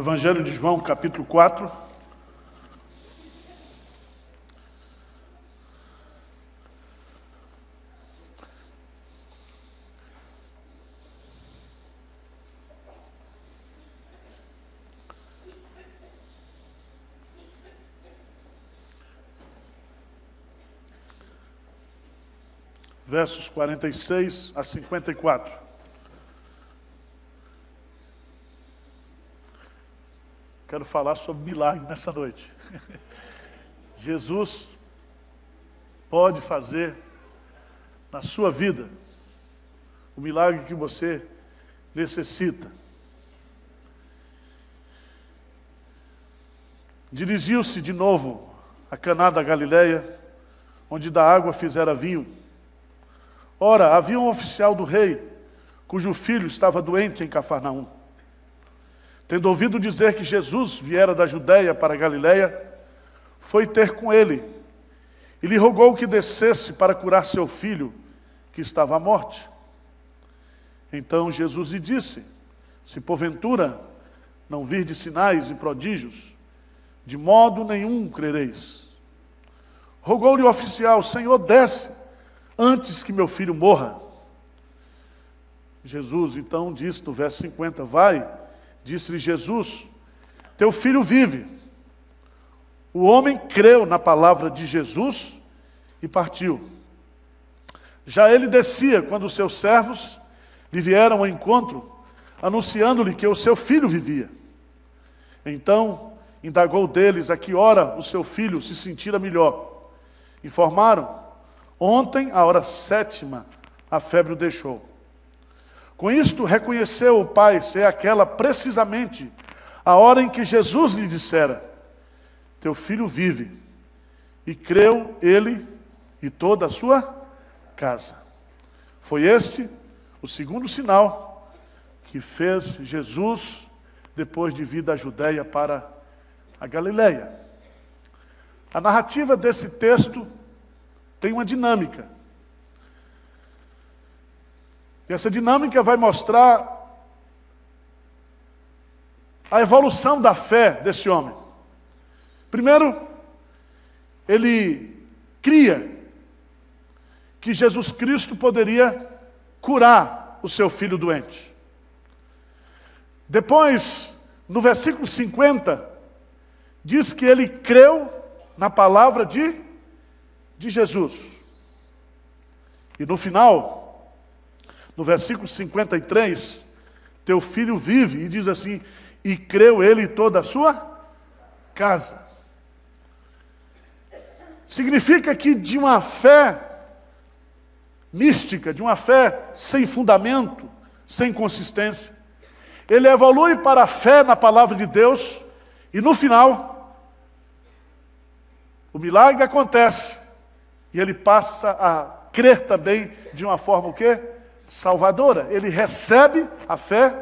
Evangelho de João, capítulo 4. Versos 46 a 54. Quero falar sobre milagre nessa noite. Jesus pode fazer na sua vida o milagre que você necessita. Dirigiu-se de novo a Caná da Galileia, onde da água fizera vinho. Ora, havia um oficial do rei, cujo filho estava doente em Cafarnaum. Tendo ouvido dizer que Jesus viera da Judeia para a Galileia, foi ter com ele e lhe rogou que descesse para curar seu filho, que estava à morte. Então Jesus lhe disse: se porventura não virdes sinais e prodígios, de modo nenhum crereis. Rogou-lhe o oficial: Senhor, desce, antes que meu filho morra. Jesus então disse no verso 50, vai, disse-lhe Jesus, teu filho vive. O homem creu na palavra de Jesus e partiu. Já ele descia quando os seus servos lhe vieram ao encontro, anunciando-lhe que o seu filho vivia. Então indagou deles a que hora o seu filho se sentira melhor. Informaram: ontem, à hora 7ª, a febre o deixou. Com isto, reconheceu o pai ser aquela precisamente a hora em que Jesus lhe dissera: teu filho vive. E creu ele e toda a sua casa. Foi este o segundo sinal que fez Jesus depois de vir da Judeia para a Galileia. A narrativa desse texto tem uma dinâmica. E essa dinâmica vai mostrar a evolução da fé desse homem. Primeiro, ele cria que Jesus Cristo poderia curar o seu filho doente. Depois, no versículo 50, diz que ele creu na palavra de Jesus. E no final, no versículo 53, teu filho vive, e diz assim, e creu ele e toda a sua casa. Significa que de uma fé mística, de uma fé sem fundamento, sem consistência, ele evolui para a fé na palavra de Deus, e no final, o milagre acontece, e ele passa a crer também de uma forma o quê? Salvadora. Ele recebe a fé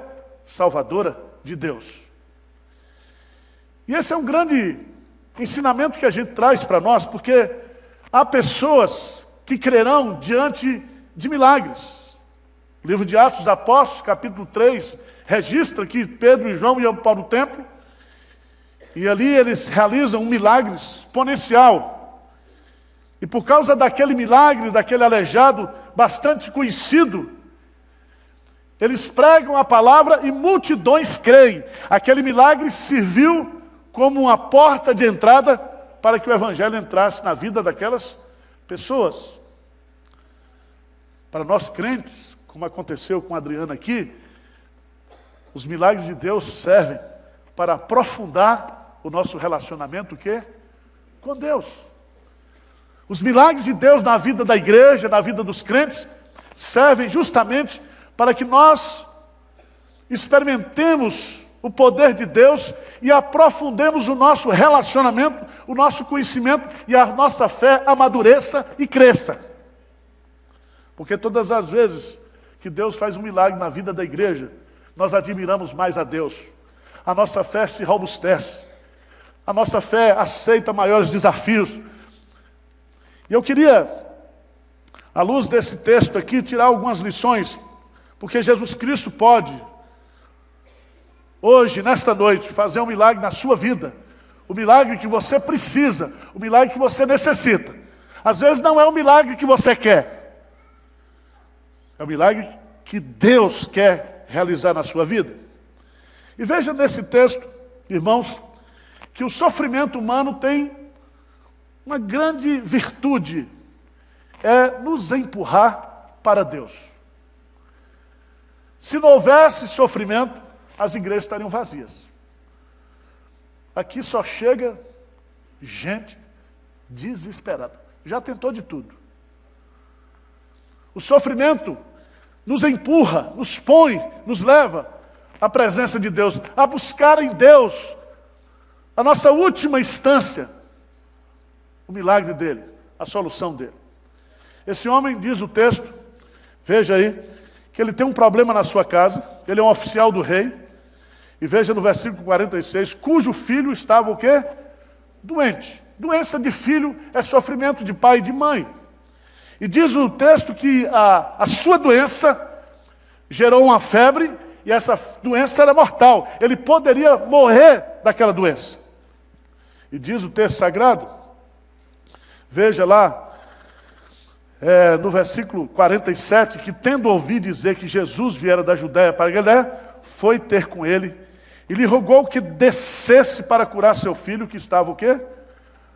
salvadora de Deus. E esse é um grande ensinamento que a gente traz para nós, porque há pessoas que crerão diante de milagres. O livro de Atos dos Apóstolos, capítulo 3, registra que Pedro e João iam para o templo, e ali eles realizam um milagre exponencial. E por causa daquele milagre, daquele aleijado bastante conhecido, eles pregam a palavra e multidões creem. Aquele milagre serviu como uma porta de entrada para que o evangelho entrasse na vida daquelas pessoas. Para nós crentes, como aconteceu com a Adriana aqui, os milagres de Deus servem para aprofundar o nosso relacionamento, o quê? Com Deus. Os milagres de Deus na vida da igreja, na vida dos crentes, servem justamente para que nós experimentemos o poder de Deus e aprofundemos o nosso relacionamento, o nosso conhecimento e a nossa fé amadureça e cresça. Porque todas as vezes que Deus faz um milagre na vida da igreja, nós admiramos mais a Deus. A nossa fé se robustece. A nossa fé aceita maiores desafios. E eu queria, à luz desse texto aqui, tirar algumas lições, porque Jesus Cristo pode hoje, nesta noite, fazer um milagre na sua vida. O milagre que você precisa, o milagre que você necessita. Às vezes não é o milagre que você quer. É o milagre que Deus quer realizar na sua vida. E veja nesse texto, irmãos, que o sofrimento humano tem uma grande virtude, é nos empurrar para Deus. Se não houvesse sofrimento, as igrejas estariam vazias. Aqui só chega gente desesperada. Já tentou de tudo. O sofrimento nos empurra, nos põe, nos leva à presença de Deus, a buscar em Deus a nossa última instância, o milagre dele, a solução dele. Esse homem, diz o texto, veja aí, que ele tem um problema na sua casa, ele é um oficial do rei, e veja no versículo 46, cujo filho estava o quê? Doente. Doença de filho é sofrimento de pai e de mãe. E diz o texto que a sua doença gerou uma febre, e essa doença era mortal. Ele poderia morrer daquela doença. E diz o texto sagrado, veja lá, no versículo 47, que tendo ouvido dizer que Jesus viera da Judéia para Galiléia, foi ter com ele e lhe rogou que descesse para curar seu filho, que estava o quê?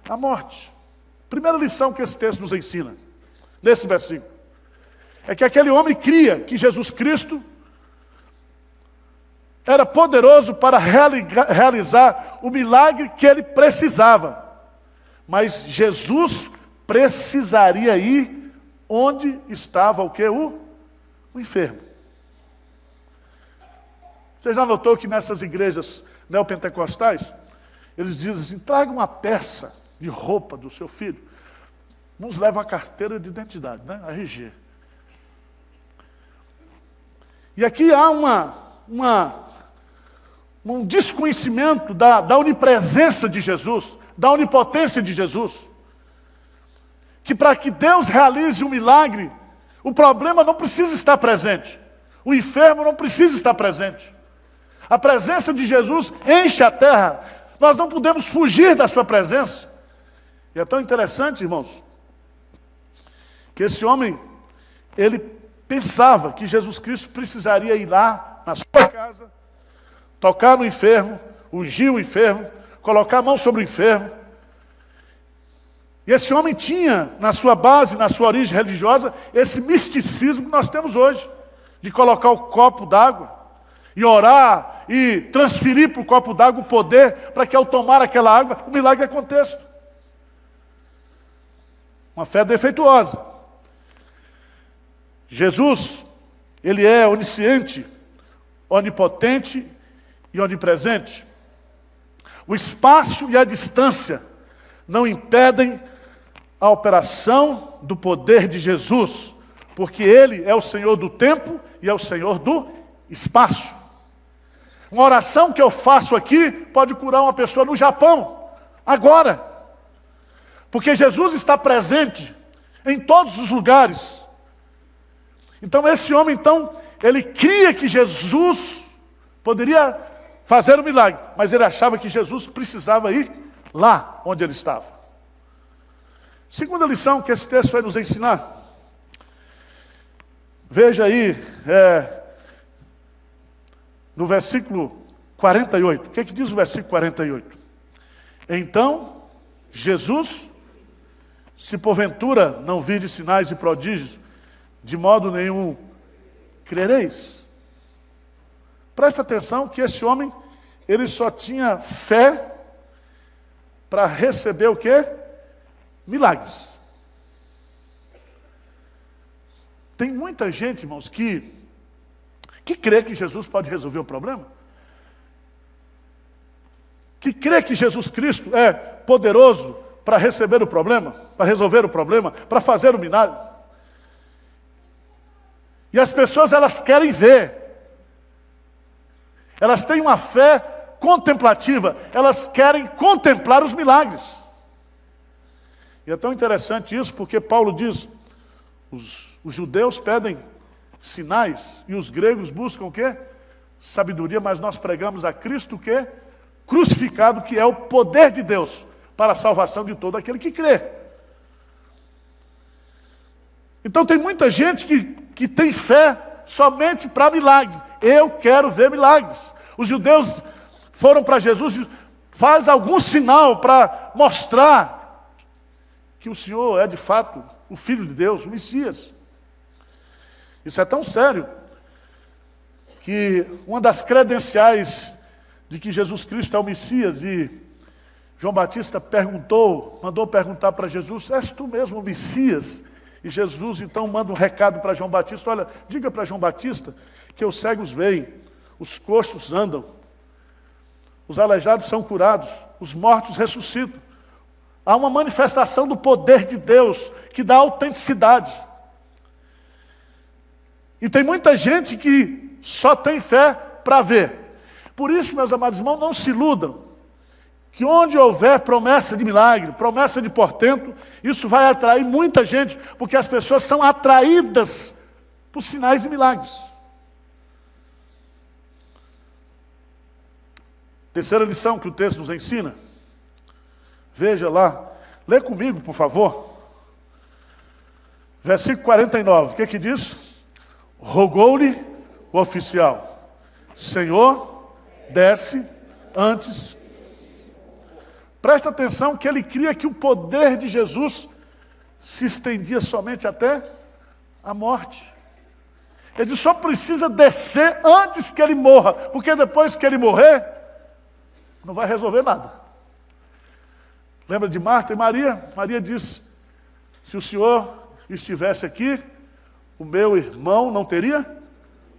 A morte. Primeira lição que esse texto nos ensina, nesse versículo, é que aquele homem cria que Jesus Cristo era poderoso para realizar o milagre que ele precisava. Mas Jesus precisaria ir onde estava o quê? O enfermo. Você já notou que nessas igrejas neopentecostais, eles dizem assim, traga uma peça de roupa do seu filho. Uns levam a carteira de identidade, né? A RG. E aqui há um desconhecimento da onipresença de Jesus, da onipotência de Jesus. Que para que Deus realize um milagre, o problema não precisa estar presente. O enfermo não precisa estar presente. A presença de Jesus enche a terra. Nós não podemos fugir da sua presença. E é tão interessante, irmãos, que esse homem, ele pensava que Jesus Cristo precisaria ir lá na sua casa, tocar no enfermo, ungir o enfermo, colocar a mão sobre o enfermo. E esse homem tinha, na sua base, na sua origem religiosa, esse misticismo que nós temos hoje, de colocar o copo d'água, e orar, e transferir para o copo d'água o poder, para que ao tomar aquela água, o milagre aconteça. Uma fé defeituosa. Jesus, ele é onisciente, onipotente e onipresente. O espaço e a distância não impedem a operação do poder de Jesus, porque ele é o Senhor do tempo e é o Senhor do espaço. Uma oração que eu faço aqui pode curar uma pessoa no Japão, agora. Porque Jesus está presente em todos os lugares. Então esse homem, ele cria que Jesus poderia fazer o milagre, mas ele achava que Jesus precisava ir lá onde ele estava. Segunda lição que esse texto vai nos ensinar. Veja aí, no versículo 48. O que diz o versículo 48? Então, Jesus, se porventura não virdes sinais e prodígios, de modo nenhum crereis. Presta atenção que esse homem, ele só tinha fé para receber o quê? Milagres. Tem muita gente, irmãos, que crê que Jesus pode resolver o problema. Que crê que Jesus Cristo é poderoso para receber o problema, para resolver o problema, para fazer o milagre. E as pessoas, elas querem ver. Elas têm uma fé contemplativa, elas querem contemplar os milagres. E é tão interessante isso, porque Paulo diz, os judeus pedem sinais, e os gregos buscam o quê? sabedoria, mas nós pregamos a Cristo que é crucificado, que é o poder de Deus para a salvação de todo aquele que crê. Então tem muita gente que tem fé somente para milagres. Eu quero ver milagres. Os judeus foram para Jesus e faz algum sinal para mostrar que o Senhor é de fato o Filho de Deus, o Messias. Isso é tão sério que uma das credenciais de que Jesus Cristo é o Messias, e João Batista mandou perguntar para Jesus: és tu mesmo o Messias? E Jesus então manda um recado para João Batista: olha, diga para João Batista que os cegos veem, os coxos andam, os aleijados são curados, os mortos ressuscitam. Há uma manifestação do poder de Deus que dá autenticidade. E tem muita gente que só tem fé para ver. Por isso, meus amados irmãos, não se iludam que onde houver promessa de milagre, promessa de portento, isso vai atrair muita gente, porque as pessoas são atraídas por sinais e milagres. Terceira lição que o texto nos ensina. Veja lá, lê comigo, por favor. Versículo 49, o que diz? Rogou-lhe o oficial: Senhor, desce antes. Presta atenção que ele cria que o poder de Jesus se estendia somente até a morte. Ele só precisa descer antes que ele morra, porque depois que ele morrer, não vai resolver nada. Lembra de Marta e Maria? Maria disse: se o Senhor estivesse aqui, o meu irmão não teria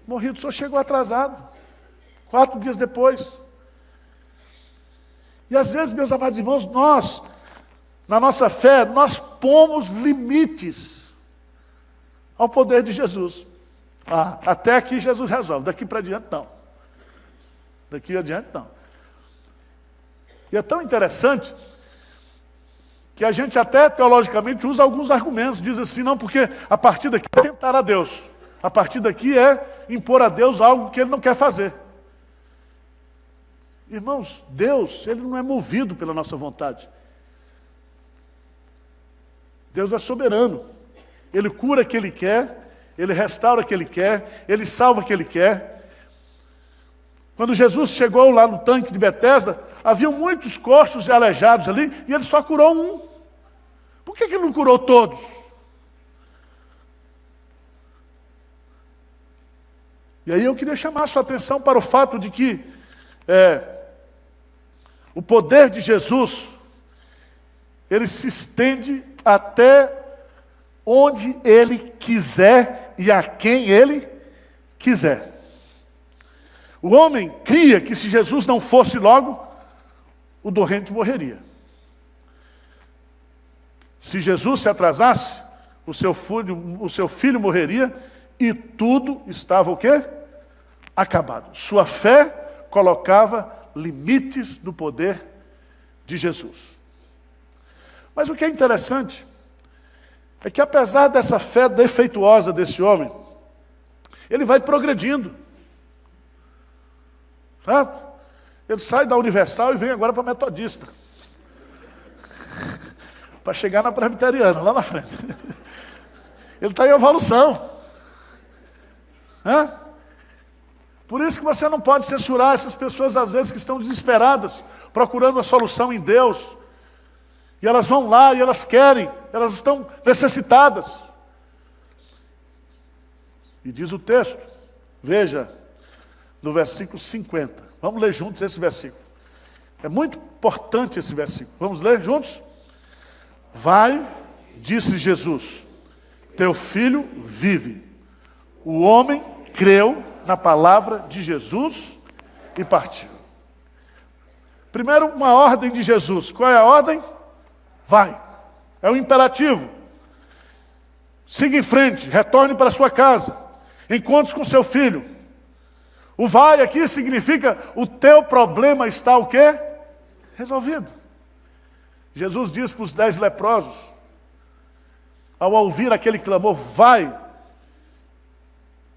morrido. O Senhor chegou atrasado, 4 dias depois. E às vezes, meus amados irmãos, nós, na nossa fé, nós pomos limites ao poder de Jesus. Até aqui Jesus resolve, daqui para diante não. Daqui adiante não. E é tão interessante que a gente até teologicamente usa alguns argumentos, diz assim: não, porque a partir daqui é tentar a Deus. A partir daqui é impor a Deus algo que Ele não quer fazer. Irmãos, Deus, Ele não é movido pela nossa vontade. Deus é soberano. Ele cura o que Ele quer, Ele restaura o que Ele quer, Ele salva o que Ele quer. Quando Jesus chegou lá no tanque de Betesda, havia muitos coxos e aleijados ali, e Ele só curou um. Por que Ele não curou todos? E aí eu queria chamar a sua atenção para o fato de que o poder de Jesus, ele se estende até onde Ele quiser e a quem Ele quiser. O homem cria que se Jesus não fosse logo, o doente morreria. Se Jesus se atrasasse, o seu filho morreria e tudo estava o quê? Acabado. Sua fé colocava limites no poder de Jesus. Mas o que é interessante é que, apesar dessa fé defeituosa desse homem, ele vai progredindo. Sabe? Ele sai da Universal e vem agora para a Metodista. Para chegar na Presbiteriana, lá na frente. Ele está em evolução. Por isso que você não pode censurar essas pessoas, às vezes, que estão desesperadas, procurando a solução em Deus. E elas vão lá e elas querem, elas estão necessitadas. E diz o texto, veja, no versículo 50. Vamos ler juntos esse versículo. É muito importante esse versículo. Vamos ler juntos? Vai, disse Jesus, teu filho vive. O homem creu na palavra de Jesus e partiu. Primeiro, uma ordem de Jesus. Qual é a ordem? Vai. É um imperativo. Siga em frente, retorne para sua casa, encontre-se com seu filho. O vai aqui significa o teu problema está o quê? Resolvido. Jesus diz para os 10 leprosos, ao ouvir aquele clamor, vai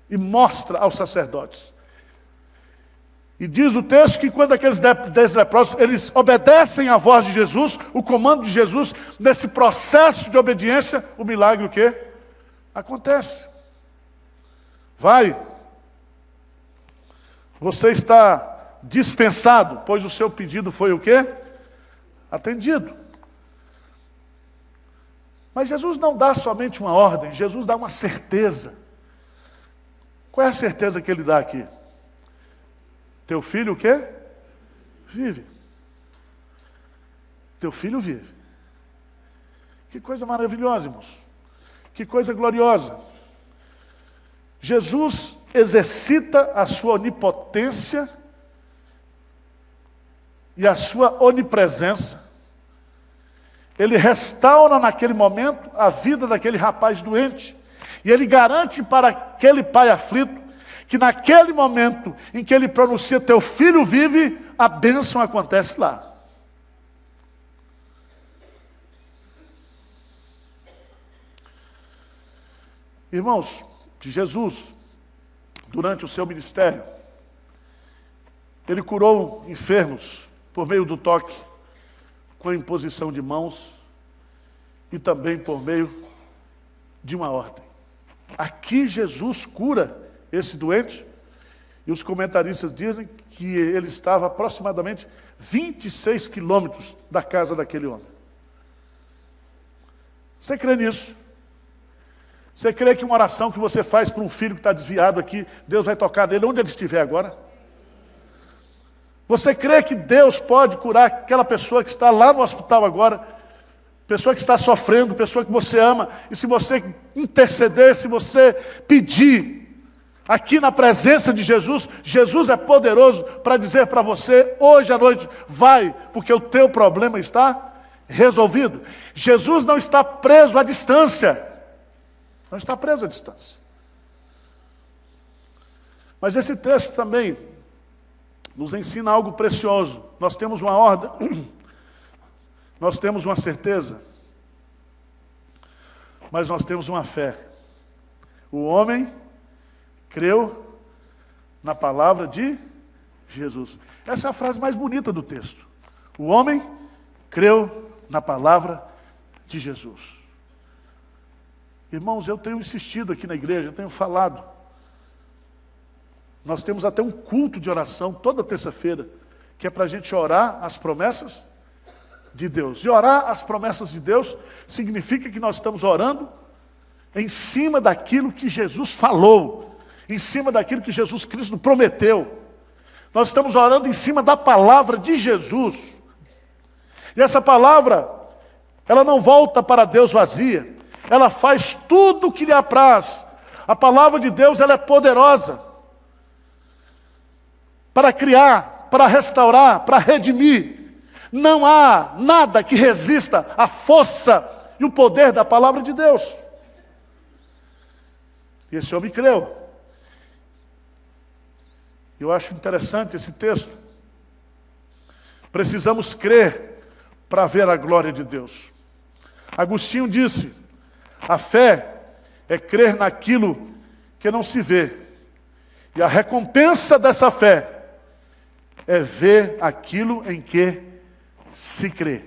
e mostra aos sacerdotes. E diz o texto que quando aqueles 10 leprosos, eles obedecem à voz de Jesus, o comando de Jesus, nesse processo de obediência, o milagre o quê? Acontece. Vai. Você está dispensado, pois o seu pedido foi o quê? Atendido. Mas Jesus não dá somente uma ordem, Jesus dá uma certeza. Qual é a certeza que ele dá aqui? Teu filho o quê? Vive. Teu filho vive. Que coisa maravilhosa, irmãos. Que coisa gloriosa. Jesus exercita a sua onipotência e a sua onipresença. Ele restaura naquele momento a vida daquele rapaz doente. E ele garante para aquele pai aflito que naquele momento em que ele pronuncia teu filho vive, a bênção acontece lá. Irmãos, Jesus, durante o seu ministério, ele curou enfermos por meio do toque, com a imposição de mãos e também por meio de uma ordem. Aqui Jesus cura esse doente, e os comentaristas dizem que ele estava aproximadamente 26 quilômetros da casa daquele homem. Você crê nisso? Você crê que uma oração que você faz para um filho que está desviado aqui, Deus vai tocar nele onde ele estiver agora? Você crê que Deus pode curar aquela pessoa que está lá no hospital agora, pessoa que está sofrendo, pessoa que você ama, e se você interceder, se você pedir, aqui na presença de Jesus, Jesus é poderoso para dizer para você, hoje à noite, vai, porque o teu problema está resolvido. Jesus não está preso à distância. Não está preso à distância. Mas esse texto também nos ensina algo precioso. Nós temos uma ordem, nós temos uma certeza, mas nós temos uma fé. O homem creu na palavra de Jesus. Essa é a frase mais bonita do texto. O homem creu na palavra de Jesus. Irmãos, eu tenho insistido aqui na igreja, eu tenho falado. Nós temos até um culto de oração toda terça-feira, que é para a gente orar as promessas de Deus. E orar as promessas de Deus significa que nós estamos orando em cima daquilo que Jesus falou, em cima daquilo que Jesus Cristo prometeu. Nós estamos orando em cima da palavra de Jesus. E essa palavra, ela não volta para Deus vazia. Ela faz tudo o que lhe apraz. A palavra de Deus, ela é poderosa para criar, para restaurar, para redimir. Não há nada que resista à força e o poder da palavra de Deus. E esse homem creu. Eu acho interessante esse texto. Precisamos crer para ver a glória de Deus. Agostinho disse, a fé é crer naquilo que não se vê. E a recompensa dessa fé é ver aquilo em que se crê.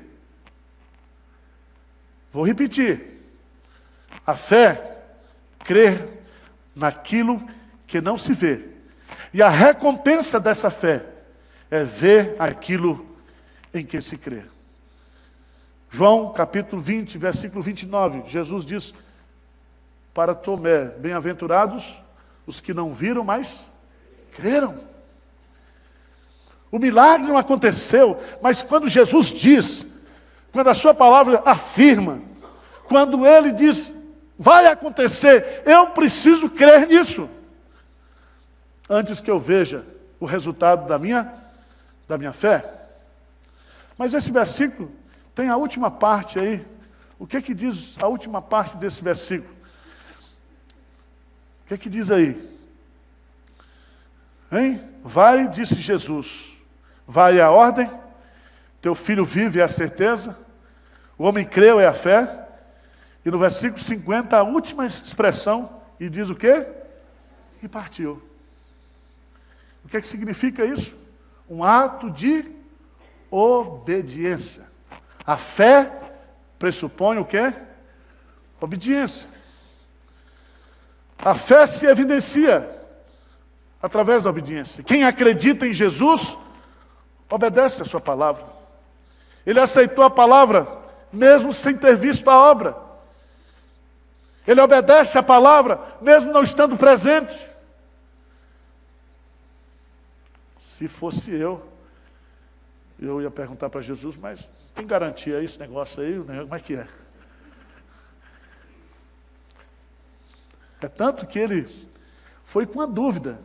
Vou repetir. A fé, crer naquilo que não se vê. E a recompensa dessa fé é ver aquilo em que se crê. João capítulo 20, versículo 29, Jesus diz para Tomé, bem-aventurados os que não viram, mas creram. O milagre não aconteceu, mas quando Jesus diz, quando a sua palavra afirma, quando ele diz, vai acontecer, eu preciso crer nisso, antes que eu veja o resultado da minha fé. Mas esse versículo tem a última parte aí. O que é que diz a última parte desse versículo? O que é que diz aí? Hein? Vai, disse Jesus. Vai é a ordem. Teu filho vive é a certeza. O homem creu é a fé. E no versículo 50, a última expressão, e diz o quê? E partiu. O que é que significa isso? um ato de obediência. A fé pressupõe o quê? Obediência. A fé se evidencia através da obediência. Quem acredita em Jesus, obedece a sua palavra. Ele aceitou a palavra, mesmo sem ter visto a obra. Ele obedece a palavra, mesmo não estando presente. Se fosse eu ia perguntar para Jesus, mas tem garantia aí esse negócio aí? Como é que é? É tanto que ele foi com a dúvida.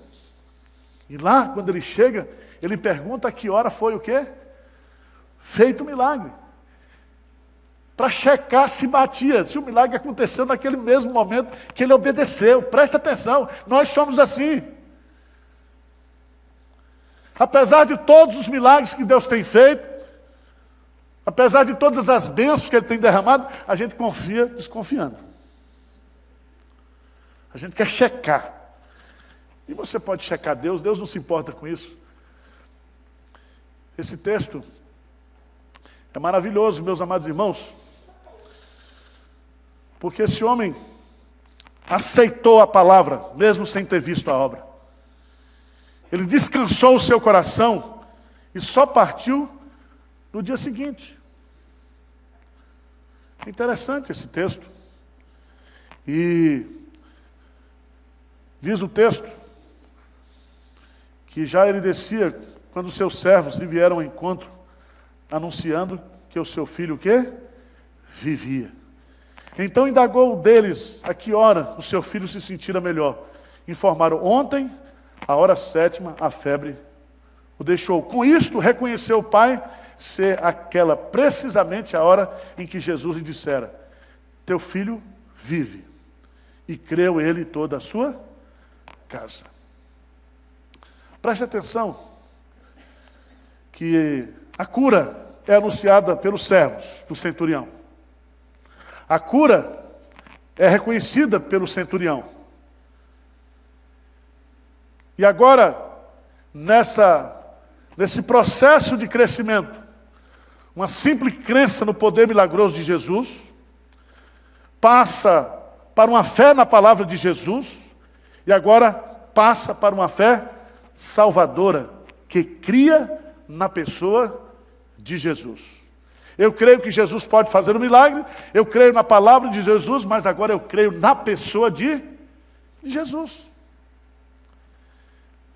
E lá, quando ele chega, ele pergunta a que hora foi o quê? Feito o milagre. Para checar se batia, se o milagre aconteceu naquele mesmo momento que ele obedeceu. Presta atenção, nós somos assim. Apesar de todos os milagres que Deus tem feito, apesar de todas as bênçãos que Ele tem derramado, a gente confia desconfiando. A gente quer checar. E você pode checar Deus, Deus não se importa com isso. Esse texto é maravilhoso, meus amados irmãos, porque esse homem aceitou a palavra, mesmo sem ter visto a obra. Ele descansou o seu coração e só partiu no dia seguinte. Interessante esse texto. E diz o texto que já ele descia quando seus servos lhe vieram ao encontro, anunciando que o seu filho o quê? Vivia. Então indagou deles a que hora o seu filho se sentira melhor. Informaram: ontem, à hora 7ª, a febre o deixou. Com isto, reconheceu o pai ser aquela precisamente a hora em que Jesus lhe dissera: teu filho vive. E creu ele e toda a sua casa. Preste atenção que a cura é anunciada pelos servos do centurião. A cura é reconhecida pelo centurião. E agora, nesse processo de crescimento, uma simples crença no poder milagroso de Jesus, passa para uma fé na palavra de Jesus, e agora passa para uma fé salvadora, que cria na pessoa de Jesus. Eu creio que Jesus pode fazer um milagre, eu creio na palavra de Jesus, mas agora eu creio na pessoa de Jesus.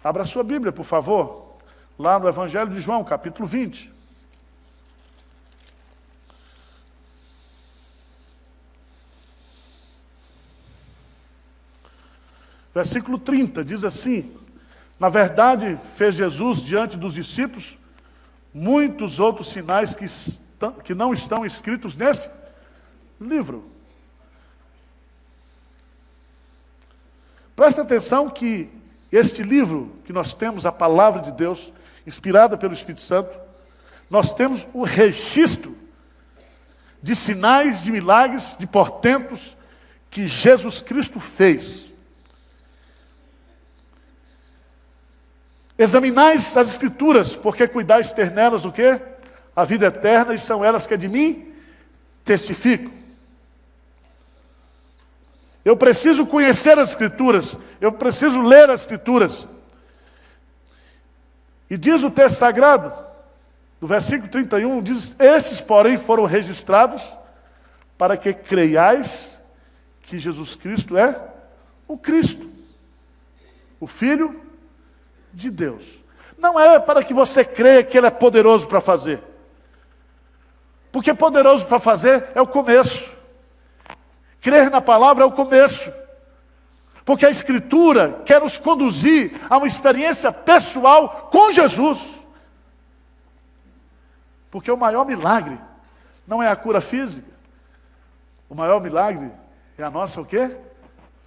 Abra a sua Bíblia, por favor, lá no Evangelho de João, capítulo 20. Versículo 30, diz assim: na verdade, fez Jesus diante dos discípulos muitos outros sinais que não estão escritos neste livro. Presta atenção que este livro que nós temos, a palavra de Deus, inspirada pelo Espírito Santo, nós temos o registro de sinais, de milagres, de portentos que Jesus Cristo fez. Examinais as Escrituras, porque cuidais ter nelas o quê? A vida eterna, e são elas que de mim testificam. Eu preciso conhecer as Escrituras, eu preciso ler as Escrituras. E diz o texto sagrado, no versículo 31, diz: esses, porém, foram registrados para que creiais que Jesus Cristo é o Cristo, o Filho de Deus. Não é para que você creia que Ele é poderoso para fazer. Porque poderoso para fazer é o começo. Crer na palavra é o começo. Porque a Escritura quer nos conduzir a uma experiência pessoal com Jesus. Porque o maior milagre não é a cura física. O maior milagre é a nossa o quê?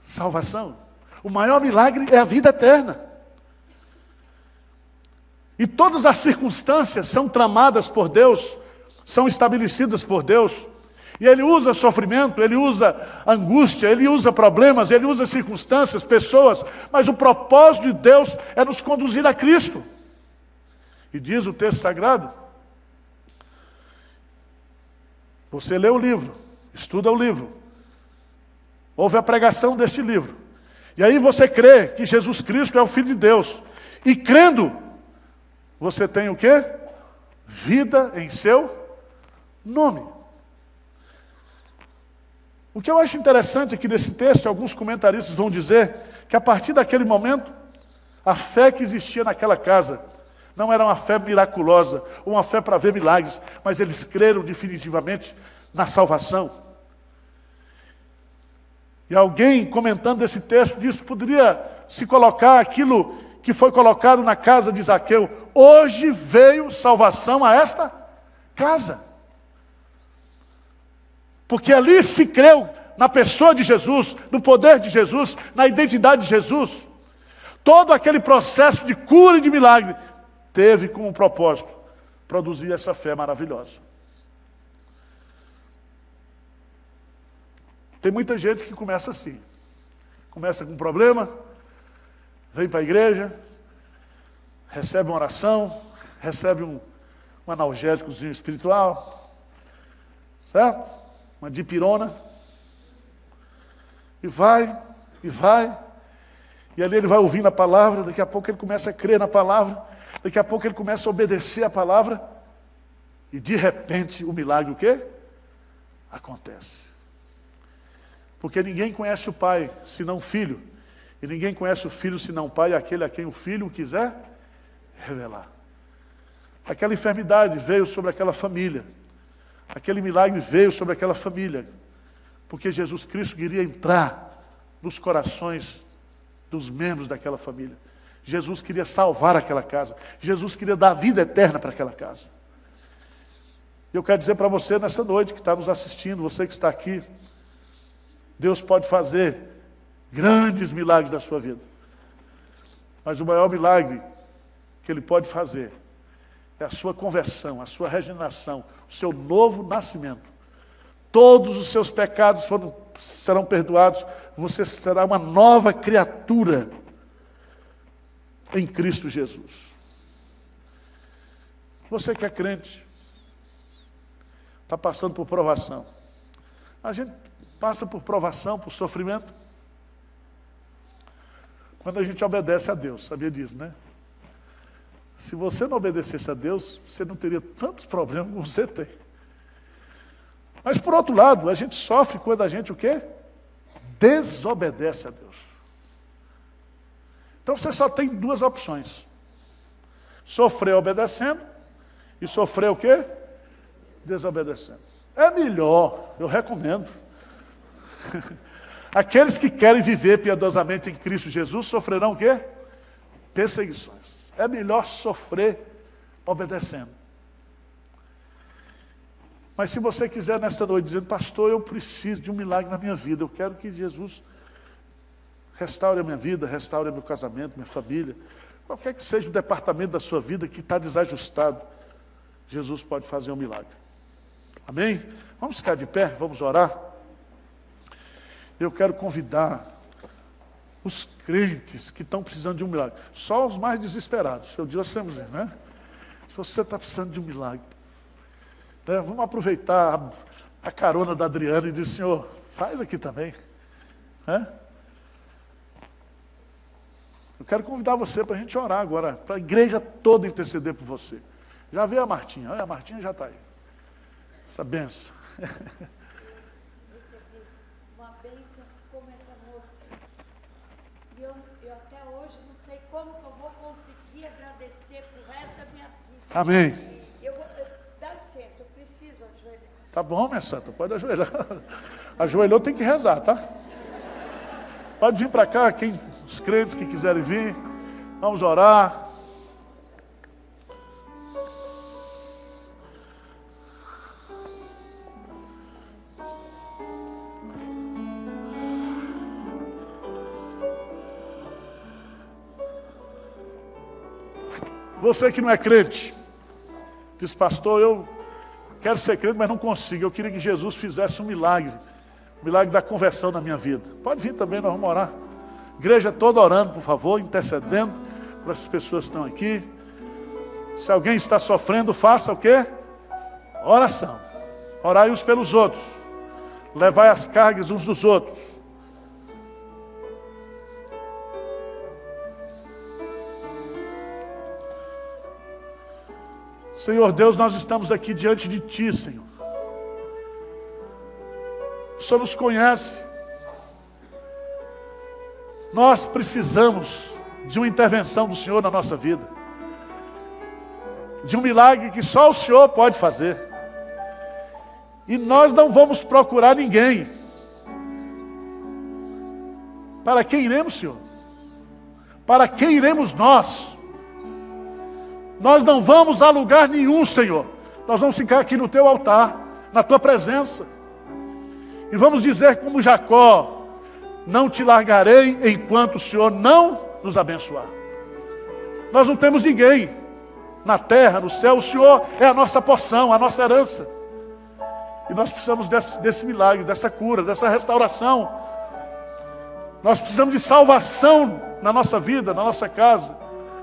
Salvação. O maior milagre é a vida eterna. E todas as circunstâncias são tramadas por Deus, são estabelecidas por Deus. E Ele usa sofrimento, Ele usa angústia, Ele usa problemas, Ele usa circunstâncias, pessoas. Mas o propósito de Deus é nos conduzir a Cristo. E diz o texto sagrado, você lê o livro, estuda o livro, ouve a pregação deste livro, e aí você crê que Jesus Cristo é o Filho de Deus, e crendo, você tem o quê? Vida em seu nome. O que eu acho interessante aqui nesse texto, alguns comentaristas vão dizer que a partir daquele momento, a fé que existia naquela casa não era uma fé miraculosa, uma fé para ver milagres, mas eles creram definitivamente na salvação. E alguém comentando esse texto disse, poderia se colocar aquilo que foi colocado na casa de Zaqueu. Hoje veio salvação a esta casa. Porque ali se creu na pessoa de Jesus, no poder de Jesus, na identidade de Jesus. Todo aquele processo de cura e de milagre teve como propósito produzir essa fé maravilhosa. Tem muita gente que começa assim. Começa com um problema, vem para a igreja, recebe uma oração, recebe um analgésicozinho espiritual, certo? Uma dipirona, e vai, e ali ele vai ouvindo a palavra, daqui a pouco ele começa a crer na palavra, daqui a pouco ele começa a obedecer a palavra, e de repente o milagre o quê? Acontece. Porque ninguém conhece o Pai, senão o Filho, e ninguém conhece o Filho, senão o Pai, aquele a quem o Filho quiser revelar. Aquela enfermidade veio sobre aquela família, aquele milagre veio sobre aquela família, porque Jesus Cristo queria entrar nos corações dos membros daquela família. Jesus queria salvar aquela casa. Jesus queria dar vida eterna para aquela casa. E eu quero dizer para você nessa noite que está nos assistindo, você que está aqui, Deus pode fazer grandes milagres na sua vida. Mas o maior milagre que Ele pode fazer é a sua conversão, a sua regeneração, o seu novo nascimento. Todos os seus pecados serão perdoados, você será uma nova criatura em Cristo Jesus. Você que é crente, está passando por provação. A gente passa por provação, por sofrimento, quando a gente obedece a Deus, sabia disso, né? Se você não obedecesse a Deus, você não teria tantos problemas como você tem. Mas, por outro lado, a gente sofre quando a gente o quê? Desobedece a Deus. Então, você só tem duas opções. Sofrer obedecendo e sofrer o quê? Desobedecendo. É melhor, eu recomendo. Aqueles que querem viver piedosamente em Cristo Jesus sofrerão o quê? Perseguições. É melhor sofrer obedecendo. Mas se você quiser nesta noite dizendo, pastor, eu preciso de um milagre na minha vida, eu quero que Jesus restaure a minha vida, restaure meu casamento, minha família, qualquer que seja o departamento da sua vida que está desajustado, Jesus pode fazer um milagre. Amém? Vamos ficar de pé, vamos orar. Eu quero convidar os crentes que estão precisando de um milagre. Só os mais desesperados. Eu digo assim, né? Se você está precisando de um milagre, né? Vamos aproveitar a carona da Adriana e dizer, Senhor, faz aqui também. Né? Eu quero convidar você para a gente orar agora, para a igreja toda interceder por você. Já veio a Martinha, olha, a Martinha já está aí. Essa benção. Uma bênção como essa moça. E eu até hoje não sei como que eu vou conseguir agradecer pro resto da minha vida. Amém. Dá licença, eu preciso ajoelhar. Tá bom, minha santa, pode ajoelhar. Ajoelhou, tem que rezar, tá? Pode vir para cá, os crentes que quiserem vir. Vamos orar. Você que não é crente, diz, pastor, eu quero ser crente, mas não consigo. Eu queria que Jesus fizesse um milagre da conversão na minha vida. Pode vir também, nós vamos orar. Igreja toda orando, por favor, intercedendo por essas pessoas que estão aqui. Se alguém está sofrendo, faça o quê? Oração. Orai uns pelos outros. Levai as cargas uns dos outros. Senhor Deus, nós estamos aqui diante de Ti, Senhor. O Senhor nos conhece. Nós precisamos de uma intervenção do Senhor na nossa vida. De um milagre que só o Senhor pode fazer. E nós não vamos procurar ninguém. Para quem iremos, Senhor? Para quem iremos nós? Nós não vamos a lugar nenhum, Senhor. Nós vamos ficar aqui no Teu altar, na Tua presença. E vamos dizer como Jacó: não te largarei enquanto o Senhor não nos abençoar. Nós não temos ninguém na terra, no céu. O Senhor é a nossa porção, a nossa herança. E nós precisamos desse milagre, dessa cura, dessa restauração. Nós precisamos de salvação na nossa vida, na nossa casa,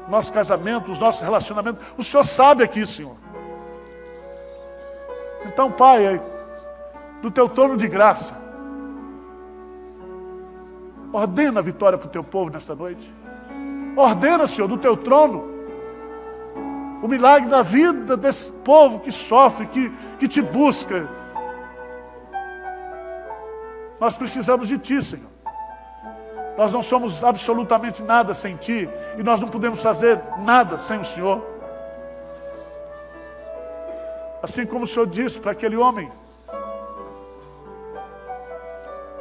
no nosso casamento, nos nossos relacionamentos. O Senhor sabe aqui, Senhor. Então, Pai, do Teu trono de graça, ordena a vitória para o Teu povo nesta noite. Ordena, Senhor, do Teu trono, o milagre na vida desse povo que sofre, que Te busca. Nós precisamos de Ti, Senhor. Nós não somos absolutamente nada sem Ti, e nós não podemos fazer nada sem o Senhor. Assim como o Senhor disse para aquele homem: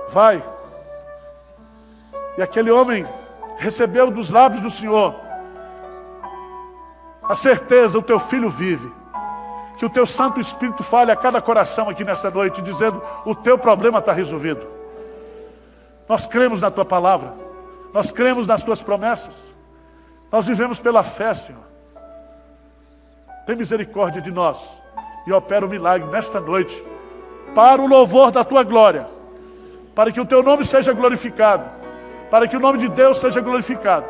vai. E aquele homem recebeu dos lábios do Senhor a certeza: o teu filho vive. Que o Teu Santo Espírito fale a cada coração aqui nessa noite, dizendo: o teu problema está resolvido. Nós cremos na Tua palavra. Nós cremos nas Tuas promessas. Nós vivemos pela fé, Senhor. Tem misericórdia de nós e opera o milagre nesta noite, para o louvor da Tua glória, para que o Teu nome seja glorificado, para que o nome de Deus seja glorificado.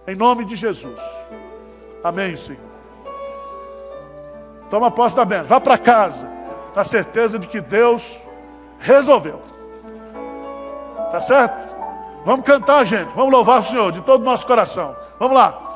Em nome de Jesus. Amém, Senhor. Toma posse da bênção. Vá para casa, na certeza de que Deus resolveu. Tá certo? Vamos cantar, gente. Vamos louvar o Senhor de todo o nosso coração. Vamos lá.